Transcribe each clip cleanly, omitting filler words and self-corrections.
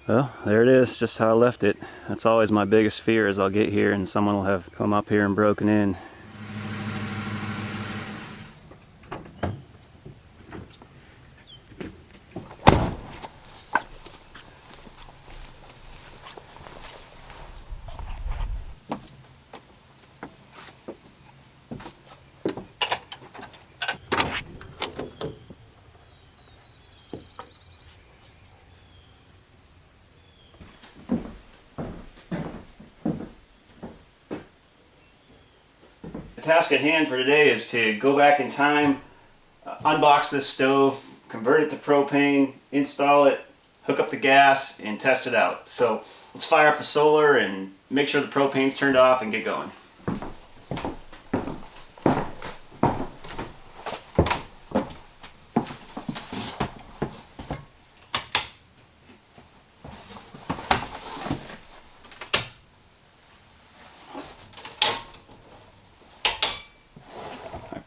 Well, there it is, just how I left it. That's always my biggest fear, is I'll get here and someone will have come up here and broken in. The task at hand for today is to go back in time, unbox this stove, convert it to propane, install it, hook up the gas, and test it out. So let's fire up the solar and make sure the propane's turned off and get going.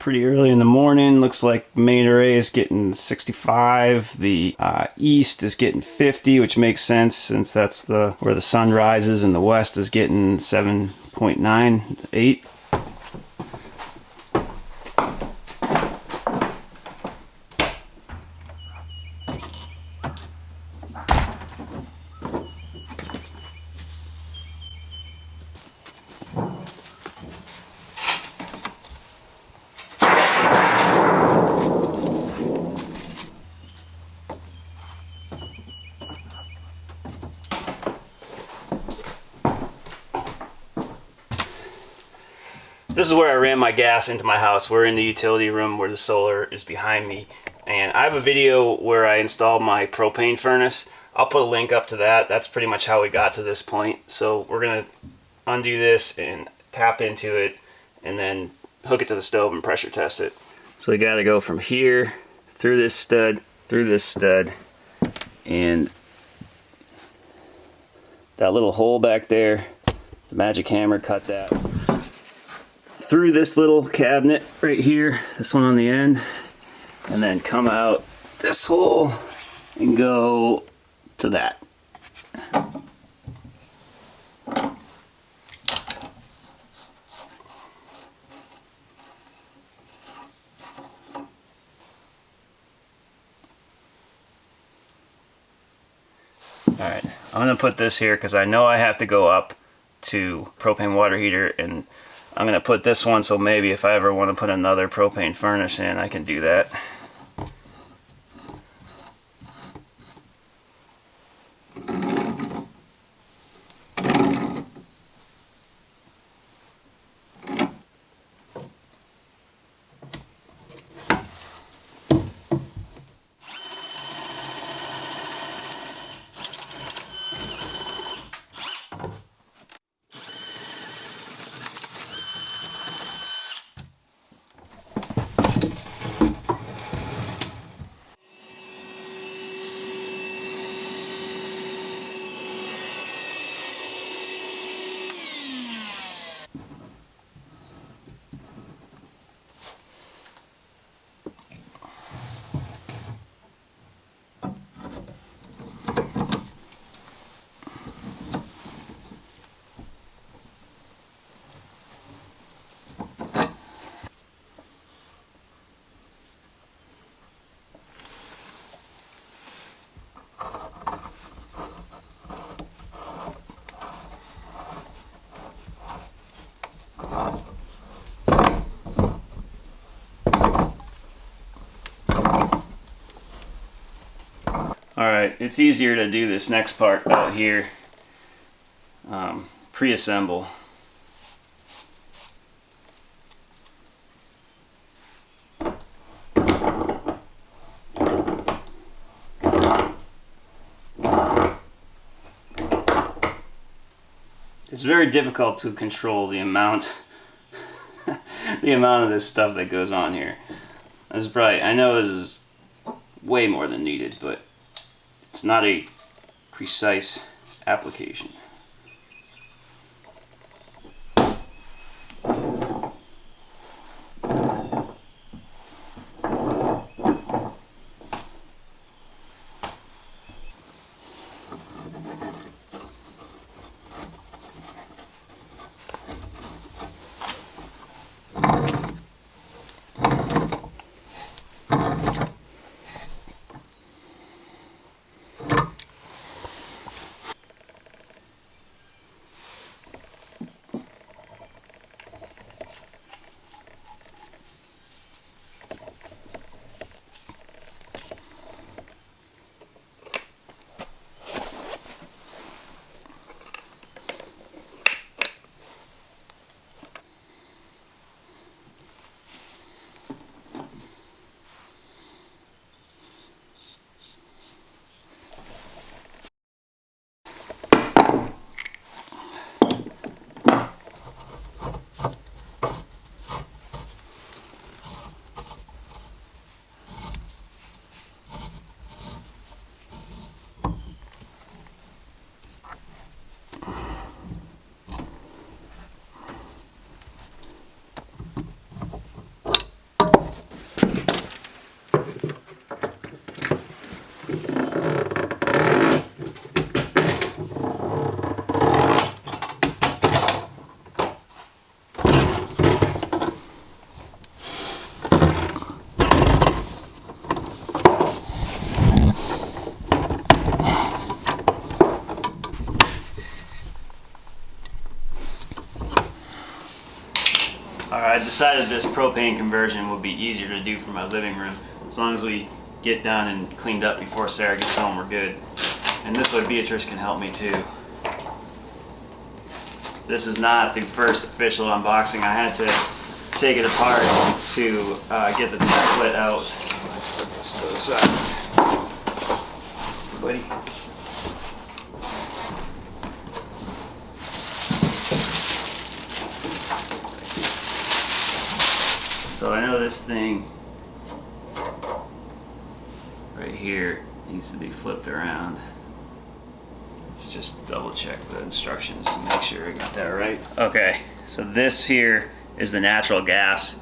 Pretty early in the morning. Looks like main array is getting 65. The east is getting 50, which makes sense since that's where the sun rises, and the west is getting 7.98. This is where I ran my gas into my house. We're in the utility room where the solar is behind me. And I have a video where I installed my propane furnace. I'll put a link up to that. That's pretty much how we got to this point. So we're going to undo this and tap into it and then hook it to the stove and pressure test it. So we got to go from here through this stud, and that little hole back there, the magic hammer cut that through this little cabinet right here, this one on the end, and then come out this hole and go to that. Alright, I'm going to put this here because I know I have to go up to propane water heater, and I'm going to put this one so maybe if I ever want to put another propane furnace in, I can do that. Alright, it's easier to do this next part out here. Pre-assemble. It's very difficult to control the amount of this stuff that goes on here. This is probably, I know this is way more than needed, but it's not a precise application. I decided this propane conversion would be easier to do for my living room. As long as we get done and cleaned up before Sarah gets home, we're good. And this way Beatrice can help me too. This is not the first official unboxing. I had to take it apart to get the template out. Let's put this to the side. Buddy. So I know this thing right here needs to be flipped around. Let's just double check the instructions to make sure we got that right. Okay, so this here is the natural gas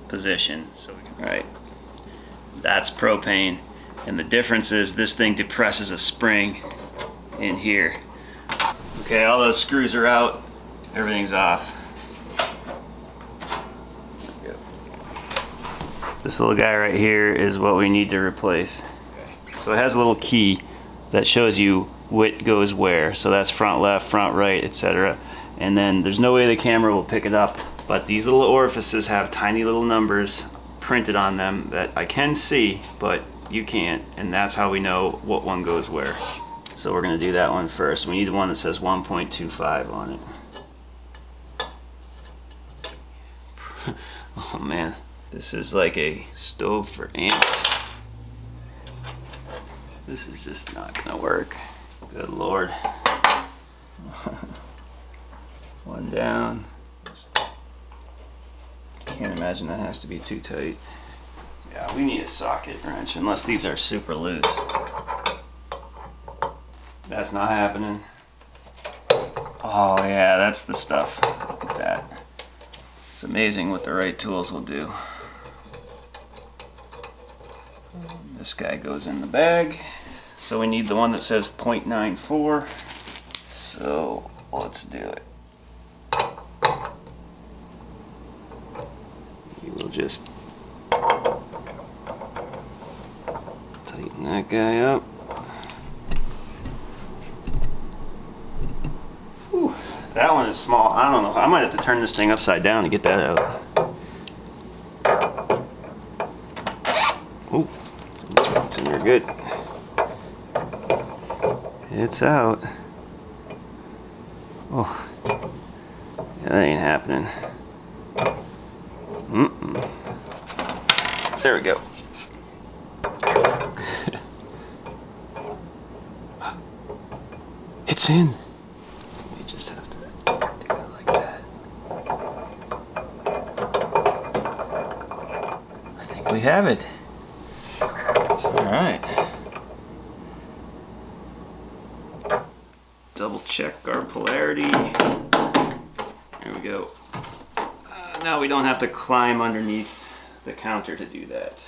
position. So right, that's propane, and the difference is this thing depresses a spring in here. Okay, all those screws are out, everything's off. This little guy right here is what we need to replace. So it has a little key that shows you what goes where. So that's front left, front right, etc. And then there's no way the camera will pick it up, but these little orifices have tiny little numbers printed on them that I can see, but you can't, and that's how we know what one goes where. So we're gonna do that one first. We need one that says 1.25 on it. Oh man. This is like a stove for ants. This is just not gonna work. Good Lord. One down. Can't imagine that has to be too tight. Yeah, we need a socket wrench, unless these are super loose. That's not happening. Oh yeah, that's the stuff. Look at that. It's amazing what the right tools will do. This guy goes in the bag. So we need the one that says 0.94. So let's do it. You will just tighten that guy up. Whew, that one is small. I don't know. I might have to turn this thing upside down to get that out. Ooh. It's in there good. It's out. Oh, yeah, that ain't happening. There we go. It's in. We just have to do it like that. I think we have it. Alright. Double check our polarity. There we go. Now we don't have to climb underneath the counter to do that.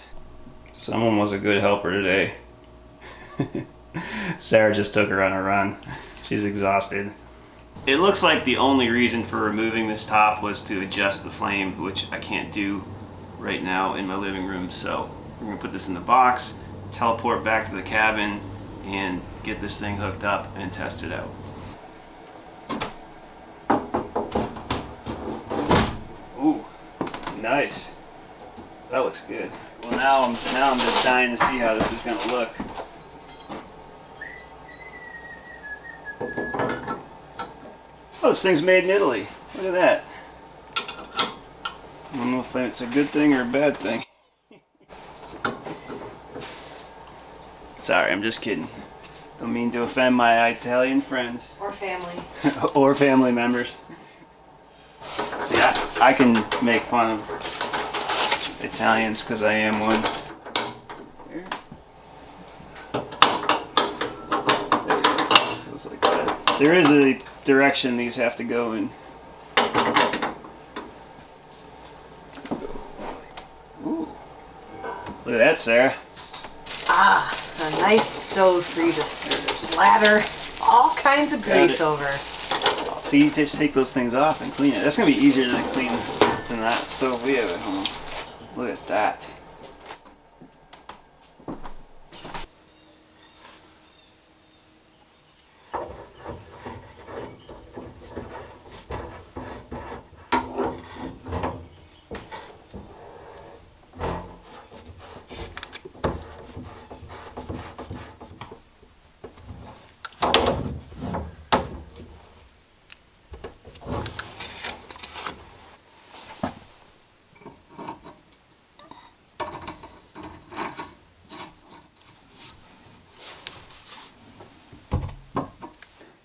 Someone was a good helper today. Sarah just took her on a run. She's exhausted. It looks like the only reason for removing this top was to adjust the flame, which I can't do right now in my living room. So we're gonna put this in the box, teleport back to the cabin, and get this thing hooked up and test it out. Ooh, nice. That looks good. Well, now I'm just dying to see how this is gonna look. Oh, this thing's made in Italy. Look at that. I don't know if it's a good thing or a bad thing. Sorry, I'm just kidding. Don't mean to offend my Italian friends. Or family. Or family members. See, I can make fun of Italians because I am one. There. Goes like that. There is a direction these have to go in. Ooh. Look at that, Sarah. Ah, a nice stove for you to slather all kinds of grease over. See, you just take those things off and clean it. That's going to be easier to clean than that stove we have at home. Look at that.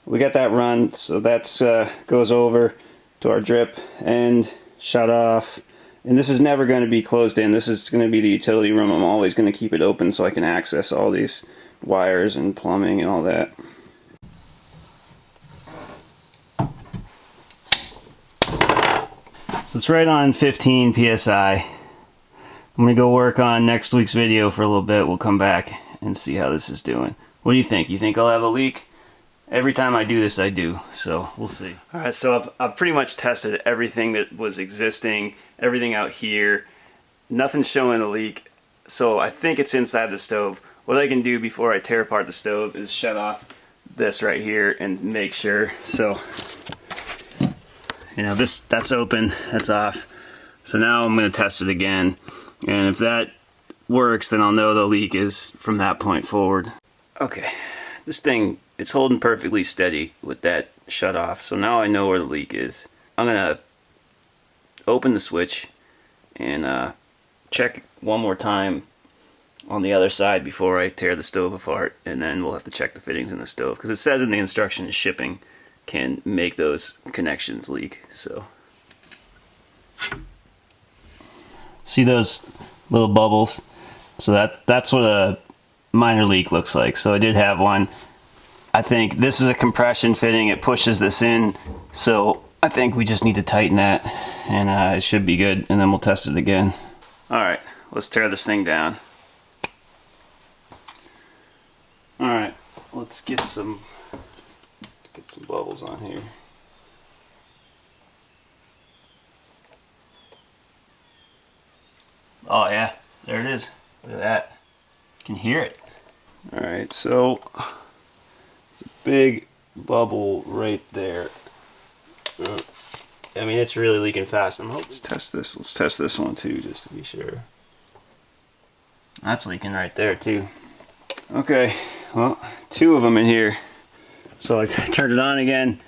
We got that run, so that's goes over to our drip and shut off. And this is never going to be closed in. This is going to be the utility room. I'm always going to keep it open so I can access all these wires and plumbing and all that. So it's right on 15 psi. I'm going to go work on next week's video for a little bit. We'll come back and see how this is doing. What do you think? You think I'll have a leak? Every time I do this, I do, so we'll see. Alright, so I've pretty much tested everything that was existing, everything out here. Nothing's showing a leak, so I think it's inside the stove. What I can do before I tear apart the stove is shut off this right here and make sure. So, you know, that's open, that's off. So now I'm going to test it again, and if that works, then I'll know the leak is from that point forward. Okay, this thing, it's holding perfectly steady with that shut off, so now I know where the leak is. I'm gonna open the switch and check one more time on the other side before I tear the stove apart, and then we'll have to check the fittings in the stove, because it says in the instructions shipping can make those connections leak. So see those little bubbles? So that's what a minor leak looks like. So I did have one. I think this is a compression fitting. It pushes this in, so I think we just need to tighten that, and it should be good, and then we'll test it again. Alright, let's tear this thing down. Alright, let's get some bubbles on here. Oh yeah, there it is. Look at that. You can hear it. Alright, so big bubble right there. I mean, it's really leaking fast. Let's test this. Let's test this one too, just to be sure. That's leaking right there too. Okay, well, two of them in here. So I turned it on again,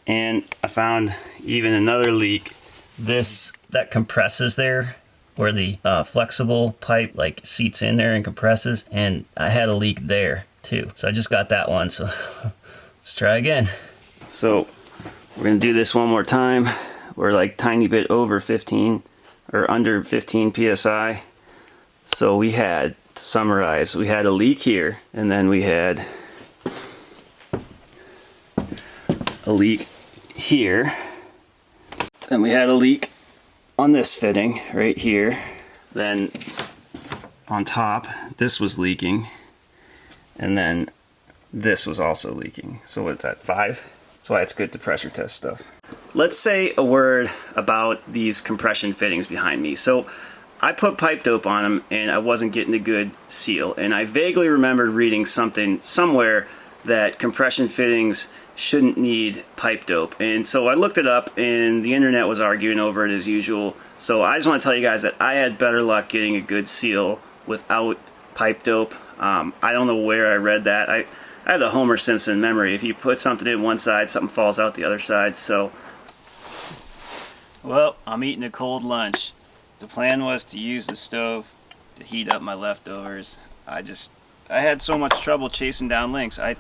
and I found even another leak. That compresses there, where the flexible pipe like seats in there and compresses, and I had a leak there too. So I just got that one, so let's try again. So we're gonna do this one more time. We're like tiny bit over 15 or under 15 psi. So we had, to summarize, we had a leak here, and then we had a leak here, then we had a leak on this fitting right here, then on top this was leaking, and then this was also leaking. So what's that, 5? That's why it's good to pressure test stuff. Let's say a word about these compression fittings behind me. So I put pipe dope on them and I wasn't getting a good seal. And I vaguely remembered reading something somewhere that compression fittings shouldn't need pipe dope. And so I looked it up and the internet was arguing over it as usual. So I just want to tell you guys that I had better luck getting a good seal without pipe dope. I don't know where I read that. I have the Homer Simpson memory. If you put something in one side, something falls out the other side. So, well, I'm eating a cold lunch. The plan was to use the stove to heat up my leftovers. I had so much trouble chasing down links. I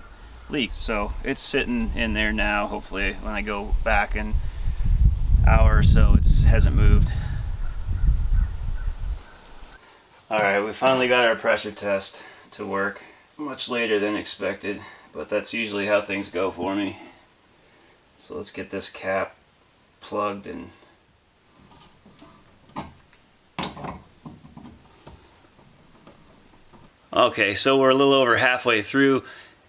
leaked, so it's sitting in there now. Hopefully when I go back in an hour or so, it hasn't moved. Alright, we finally got our pressure test to work. Much later than expected, but that's usually how things go for me. So let's get this cap plugged and okay, so we're a little over halfway through.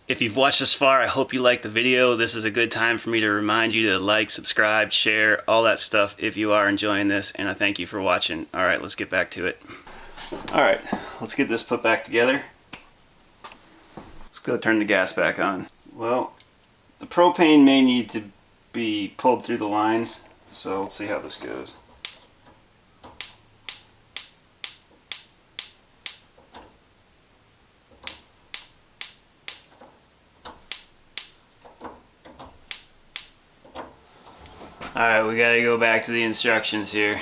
If you've watched this far, I hope you liked the video. This is a good time for me to remind you to like, subscribe, share, all that stuff if you are enjoying this, and I thank you for watching. Alright, let's get back to it. Alright, let's get this put back together. Let's go turn the gas back on. Well, the propane may need to be pulled through the lines, so let's see how this goes. Alright, we gotta go back to the instructions here.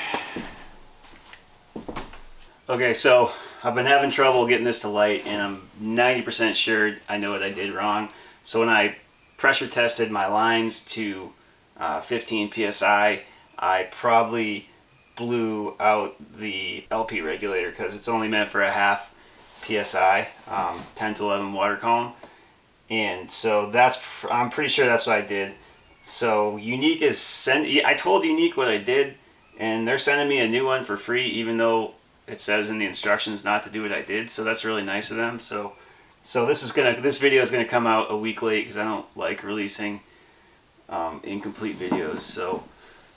Okay, so I've been having trouble getting this to light, and I'm 90% sure I know what I did wrong. So when I pressure tested my lines to 15 psi, I probably blew out the LP regulator because it's only meant for a half psi, 10 to 11 water column. And so I'm pretty sure that's what I did. So Unique I told Unique what I did, and they're sending me a new one for free, even though it says in the instructions not to do what I did. So that's really nice of them. So this video is gonna come out a week late because I don't like releasing incomplete videos. So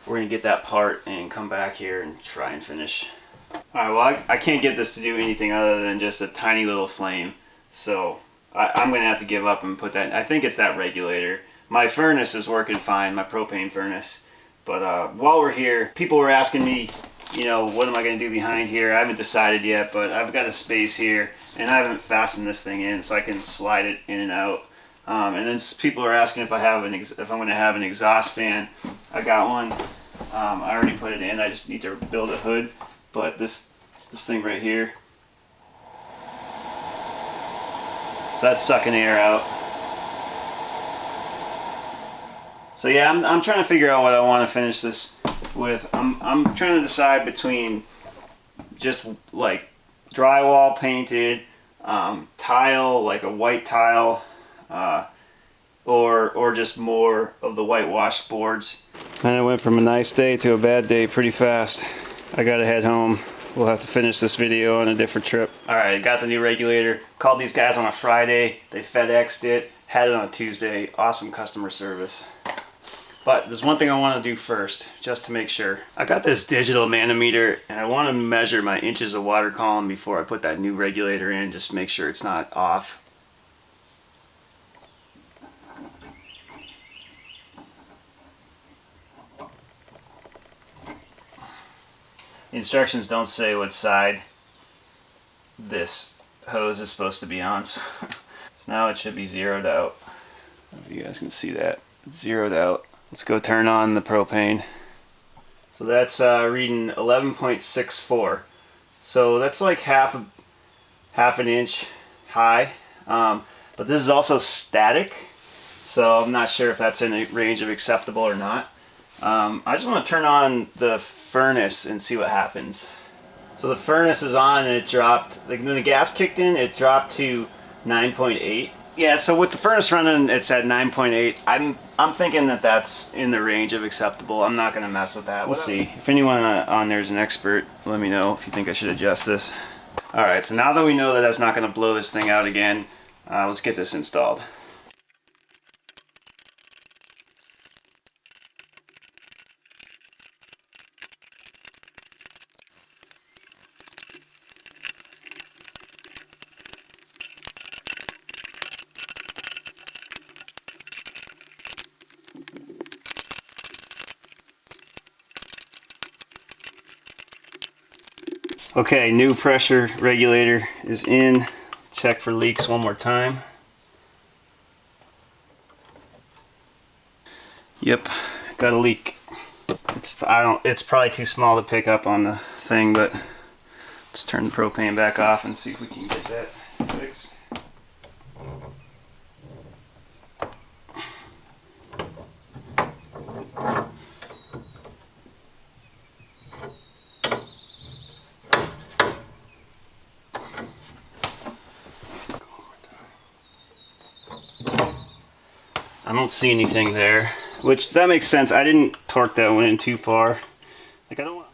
we're gonna get that part and come back here and try and finish. All right. Well, I can't get this to do anything other than just a tiny little flame. So I'm gonna have to give up and put that. I think it's that regulator. My furnace is working fine, my propane furnace. But while we're here, people were asking me, you know, what am I going to do behind here? I haven't decided yet, but I've got a space here, and I haven't fastened this thing in, so I can slide it in and out. And then people are asking if I'm going to have an exhaust fan. I got one. I already put it in. I just need to build a hood. But this thing right here, so that's sucking air out. So yeah, I'm trying to figure out what I want to finish this with. I'm trying to decide between just like drywall painted, tile, like a white tile, or just more of the whitewashed boards. And I went from a nice day to a bad day pretty fast. I gotta head home. We'll have to finish this video on a different trip. Alright, I got the new regulator. Called these guys on a Friday. They FedExed it. Had it on a Tuesday. Awesome customer service. But there's one thing I want to do first, just to make sure. I got this digital manometer, and I want to measure my inches of water column before I put that new regulator in, just to make sure it's not off. The instructions don't say what side this hose is supposed to be on, so now it should be zeroed out. I don't know if you guys can see that. It's zeroed out. Let's go turn on the propane. So that's reading 11.64. So that's like half an inch high. But this is also static, so I'm not sure if that's in a range of acceptable or not. I just want to turn on the furnace and see what happens. So the furnace is on and it dropped, like when the gas kicked in, it dropped to 9.8. Yeah, so with the furnace running, it's at 9.8. I'm thinking that that's in the range of acceptable. I'm not going to mess with that. We'll see. If anyone on there is an expert, let me know if you think I should adjust this. Alright, so now that we know that that's not going to blow this thing out again, let's get this installed. Okay, new pressure regulator is in. Check for leaks one more time. Yep, got a leak. It's probably too small to pick up on the thing, but let's turn the propane back off and see if we can get that fixed. I don't see anything there, which that makes sense. I didn't torque that one in too far. Like I don't want.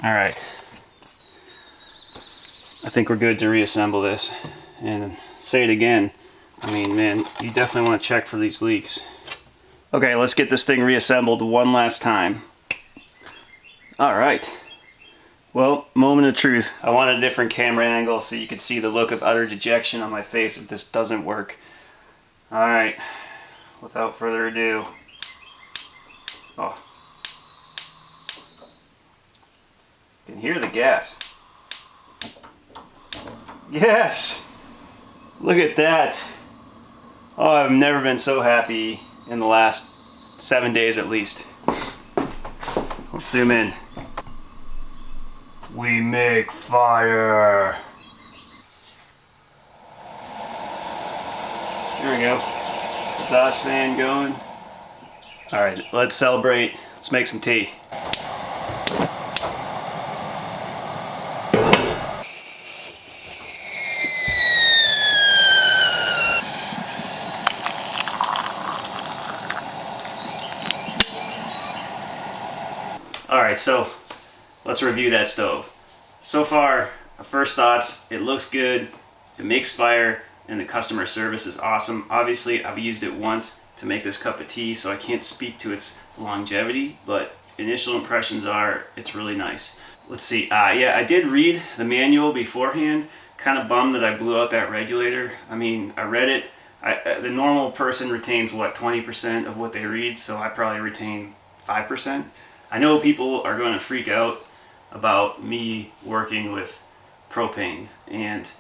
All right. I think we're good to reassemble this. And say it again. I mean, man, you definitely want to check for these leaks. Okay, let's get this thing reassembled one last time. All right. Well, moment of truth. I want a different camera angle so you can see the look of utter dejection on my face if this doesn't work. Alright, without further ado. Oh. You can hear the gas. Yes! Look at that. Oh, I've never been so happy in the last 7 days at least. Let's zoom in. We make fire. There we go. Exhaust fan going. Alright, let's celebrate. Let's make some tea. Alright, so let's review that stove. So far, first thoughts, it looks good, it makes fire, and the customer service is awesome. Obviously, I've used it once to make this cup of tea, so I can't speak to its longevity, but initial impressions are it's really nice. Let's see, yeah, I did read the manual beforehand. Kind of bummed that I blew out that regulator. I mean, I read it. The normal person retains, what, 20% of what they read, so I probably retain 5%. I know people are going to freak out about me working with propane, and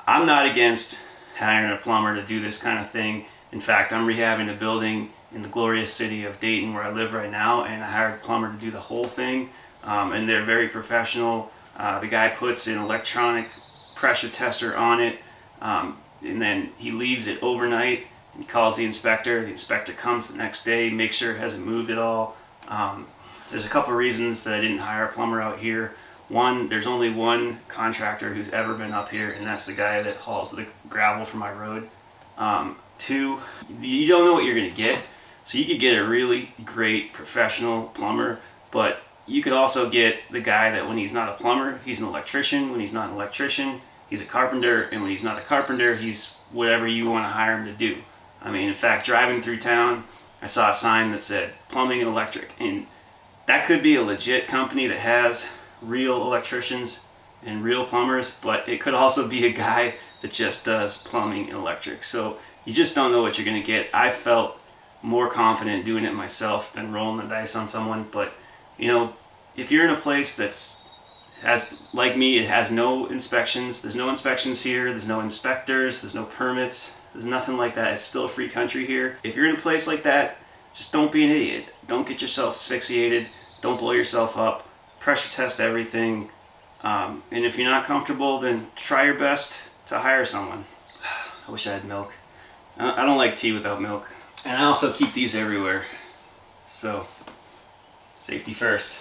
I'm not against hiring a plumber to do this kind of thing. In fact, I'm rehabbing a building in the glorious city of Dayton where I live right now, and I hired a plumber to do the whole thing, and they're very professional. The guy puts an electronic pressure tester on it, and then he leaves it overnight. He calls the inspector comes the next day, makes sure it hasn't moved at all. There's a couple reasons that I didn't hire a plumber out here. One, there's only one contractor who's ever been up here, and that's the guy that hauls the gravel from my road. Two, you don't know what you're gonna get. So you could get a really great professional plumber, but you could also get the guy that when he's not a plumber, he's an electrician. When he's not an electrician, he's a carpenter. And when he's not a carpenter, he's whatever you want to hire him to do. I mean, in fact, driving through town, I saw a sign that said plumbing and electric, and that could be a legit company that has real electricians and real plumbers, but it could also be a guy that just does plumbing and electric. So you just don't know what you're going to get. I felt more confident doing it myself than rolling the dice on someone. But you know, if you're in a place like me, it has no inspections. There's no inspections here. There's no inspectors. There's no permits. There's nothing like that. It's still a free country here. If you're in a place like that, just don't be an idiot. Don't get yourself asphyxiated. Don't blow yourself up. Pressure test everything. And if you're not comfortable, then try your best to hire someone. I wish I had milk. I don't like tea without milk. And I also keep these everywhere. So, safety first.